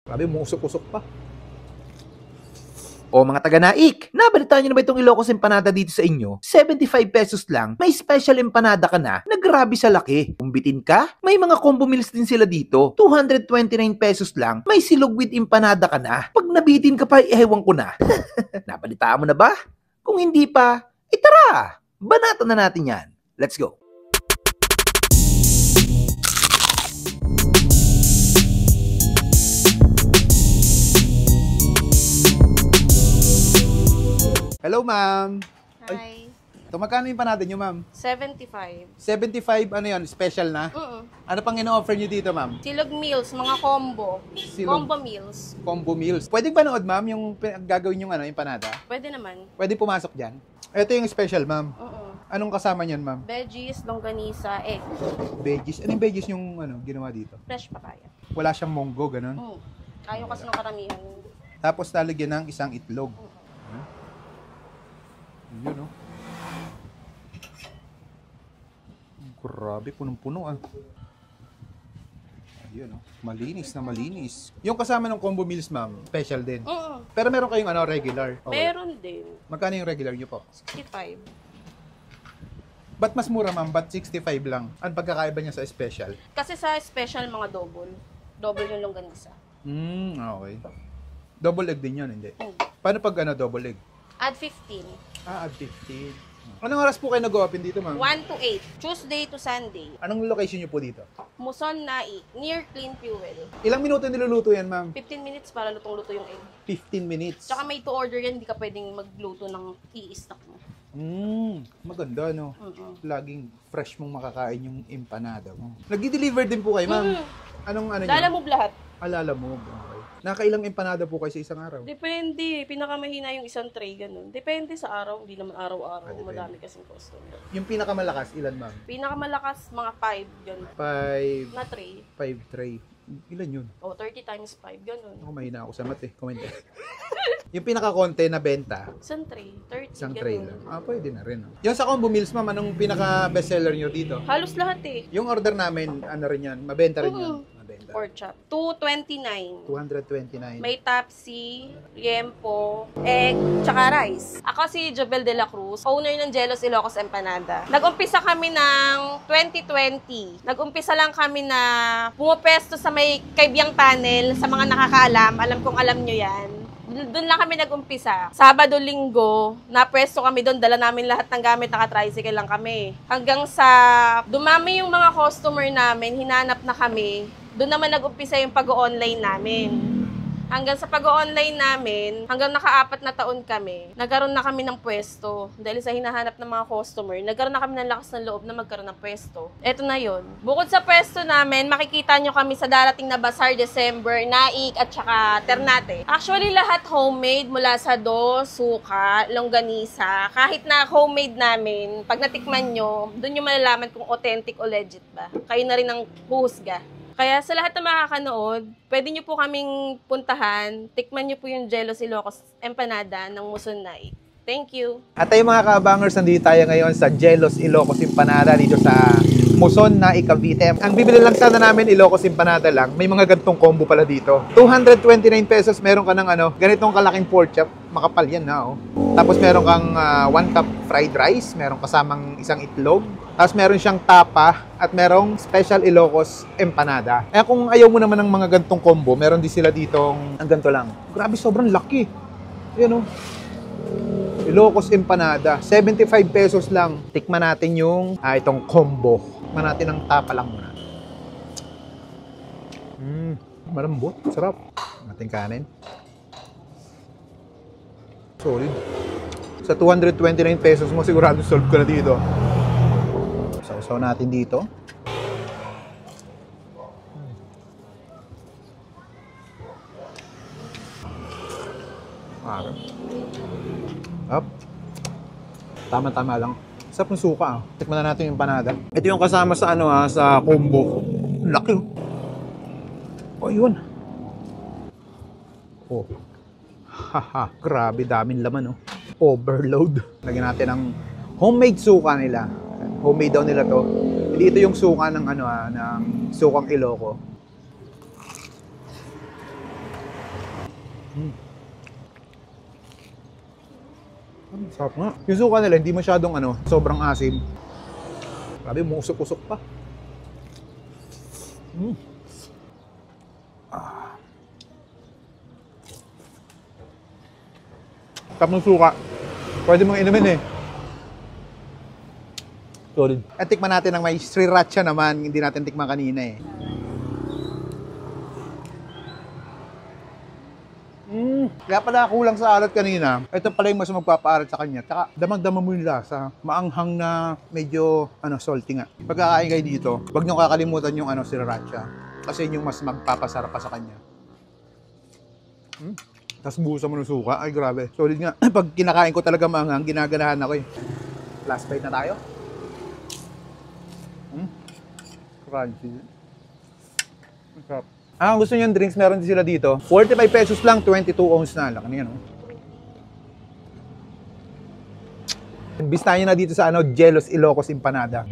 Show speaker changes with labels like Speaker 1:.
Speaker 1: Grabe, musok-usok pa.
Speaker 2: O mga taga-Naik, nabalitaan nyo na ba itong Ilocos Empanada dito sa inyo? 75 pesos lang, may special empanada ka na, grabe sa laki. Kung bitin ka, may mga combo meals din sila dito. 229 pesos lang, may silog with empanada ka na. Pag nabitin ka pa, ewan ko na. Nabalitaan mo na ba? Kung hindi pa, tara! Banatan na natin yan. Let's go!
Speaker 1: Hello, ma'am.
Speaker 3: Hi.
Speaker 1: Ito, magkano yung panada nyo, ma'am?
Speaker 3: 75.
Speaker 1: 75, ano yun? Special na? Ano pang ino-offer nyo dito, ma'am?
Speaker 3: Silog meals, mga combo. Combo meals.
Speaker 1: Combo meals. Pwede ba nood, ma'am, yung gagawin yung yung panada?
Speaker 3: Pwede naman.
Speaker 1: Pwede pumasok dyan? Ito yung special, ma'am. Anong kasama niyan, ma'am?
Speaker 3: Veggies, longganisa, egg.
Speaker 1: Veggies. Anong veggies yung ginawa dito?
Speaker 3: Fresh papaya.
Speaker 1: Wala siyang monggo, ganun?
Speaker 3: Ayaw kasi ng karamihan.
Speaker 1: Tapos talagyan ng isang itlog. Yun, oh. Grabe, punong-puno, ah. Ayun, oh. Malinis na malinis. Yung kasama ng combo meals, ma'am, special din. Pero meron kayong regular? Okay.
Speaker 3: Meron din.
Speaker 1: Magkano yung regular nyo po?
Speaker 3: 65.
Speaker 1: Ba't mas mura, ma'am? Ba't 65 lang? Ano pagkakaiba niya sa special?
Speaker 3: Kasi sa special, mga double. Double yung longganisa.
Speaker 1: Okay. Double egg din yun, hindi? Paano pag double egg?
Speaker 3: Add 15.
Speaker 1: Add 15. Anong oras po kayo nag-open dito, ma'am?
Speaker 3: 1 to 8. Tuesday to Sunday.
Speaker 1: Anong location niyo po dito?
Speaker 3: Muson Naik. Near Clean Fuel.
Speaker 1: Ilang minuto niluluto yan, ma'am?
Speaker 3: 15 minutes para lutong-luto yung egg.
Speaker 1: 15 minutes.
Speaker 3: Tsaka may to order yan, hindi ka pwedeng magluto ng i-stock mo.
Speaker 1: Maganda, no? Laging fresh mong makakain yung empanada mo. Nag-deliver din po kayo, ma'am? Anong niyo?
Speaker 3: Lalamove lahat.
Speaker 1: Lalamove. Okay. Nakailang empanada po kayo sa isang araw?
Speaker 3: Depende. Pinakamahina yung isang tray, ganun. Depende sa araw. Hindi naman araw-araw. Madami kasing customer.
Speaker 1: Yung pinakamalakas, ilan, ma'am?
Speaker 3: Pinakamalakas, mga 5, ganun.
Speaker 1: 5
Speaker 3: Na tray.
Speaker 1: 5 tray. Ilan yun?
Speaker 3: 30 times 5, ganun.
Speaker 1: Mahina ako sa mat eh. Comment eh. Yung pinaka-konti na benta,
Speaker 3: Isang tray, 30,
Speaker 1: isang
Speaker 3: ganun.
Speaker 1: tray lang. Pwede na rin. Yung sa combo meals, ma'am, anong pinaka-bestseller nyo dito?
Speaker 3: Halos lahat eh.
Speaker 1: Yung order namin, rin yan? Mabenta rin yan? Mabenta.
Speaker 3: Pork chop. 229.
Speaker 1: 229.
Speaker 3: May tapsi, liempo, egg, tsaka rice. Ako si Jobel de la Cruz, owner ng Jelos Ilocos Empanada. Nag-umpisa kami ng 2020. Nag-umpisa lang kami na pumapesto sa may Kaibyang Tunnel. Sa mga nakakaalam, alam kong alam nyo yan. Doon lang kami nag-umpisa. Sabado, linggo, napwesto kami doon. Dala namin lahat ng gamit, naka-tricycle lang kami. Hanggang sa dumami yung mga customer namin, hinanap na kami. Doon naman nag-umpisa yung pag-online namin. Hanggang sa pag-online namin, hanggang naka-4 na taon kami, nagkaroon na kami ng pwesto. Dahil sa hinahanap ng mga customer, nagkaroon na kami ng lakas ng loob na magkaroon ng pwesto. Eto na yon. Bukod sa pwesto namin, makikita nyo kami sa darating na Bazaar December, Naik at saka Ternate. Actually, lahat homemade mula sa suka, longganisa. Kahit na homemade namin, pag natikman nyo, doon nyo malalaman kung authentic o legit ba. Kayo na rin ang huhusga. Kaya sa lahat na makakanood, pwede nyo po kaming puntahan. Tikman nyo po yung Jelos Ilocos Empanada ng Muson Naik. Thank you!
Speaker 1: At tayo mga kabangers, nandito tayo ngayon sa Jelos Ilocos Empanada dito sa Muson Naik, Cavite. Ang bibili lang sana namin Ilocos Empanada lang, may mga gantong combo pala dito. 229 pesos, meron ka ng ganitong kalaking pork chop. Makapal yan na, oh. Tapos meron kang 1 cup fried rice, meron kasamang isang itlog. Tapos meron siyang tapa at merong special Ilocos Empanada. Eh kung ayaw mo naman ng mga gantong combo, meron din sila ditong ang ganito lang. Grabe, sobrang laki. Ayan, oh. Ilocos Empanada, 75 pesos lang. Tikman natin yung itong combo. Tikman natin ang tapa lang muna. Malambot, sarap. Ating kanin. Solid. Sa 229 pesos mo, sigurado solve ko na dito. Sausaw natin dito. Up. Tama-tama lang. Sarap ng suka. Tikman na natin yung empanada. Ito yung kasama sa sa combo. Laki. Oh, yun. Oh. Haha, grabe, daming laman, oh. Overload. Lagyan natin ng homemade suka nila. Homemade daw nila to. Hindi ito yung suka ng ng sukang Iloco. Sarap nga. Yung suka nila, hindi masyadong sobrang asim. Grabe, musok-usok pa. Sarap ng suka. Pwede mong inumin eh. Solid. At tikman natin ang may sriracha naman. Hindi natin tikman kanina eh. Kaya pala kulang sa alat kanina. Ito pala yung mas magpapaalat sa kanya. Tsaka damang-dama mo yung lasa. Maanghang na medyo salty nga. Pagkakain kayo dito, huwag nyo kakalimutan yung sriracha. Kasi yun yung mas magpapasarap pa sa kanya. Tapos buhusan mo ng suka. Ay grabe. Solid nga. Pag kinakain ko talaga maanghang, ginaganahan ako eh. Last bite na tayo. Crunchy. Masarap. Gusto nyo yung drinks, meron din sila dito. 45 pesos lang, 22 ounce na. Laki niya, no? Bistahin nyo na dito sa Jelos Ilocos Empanada.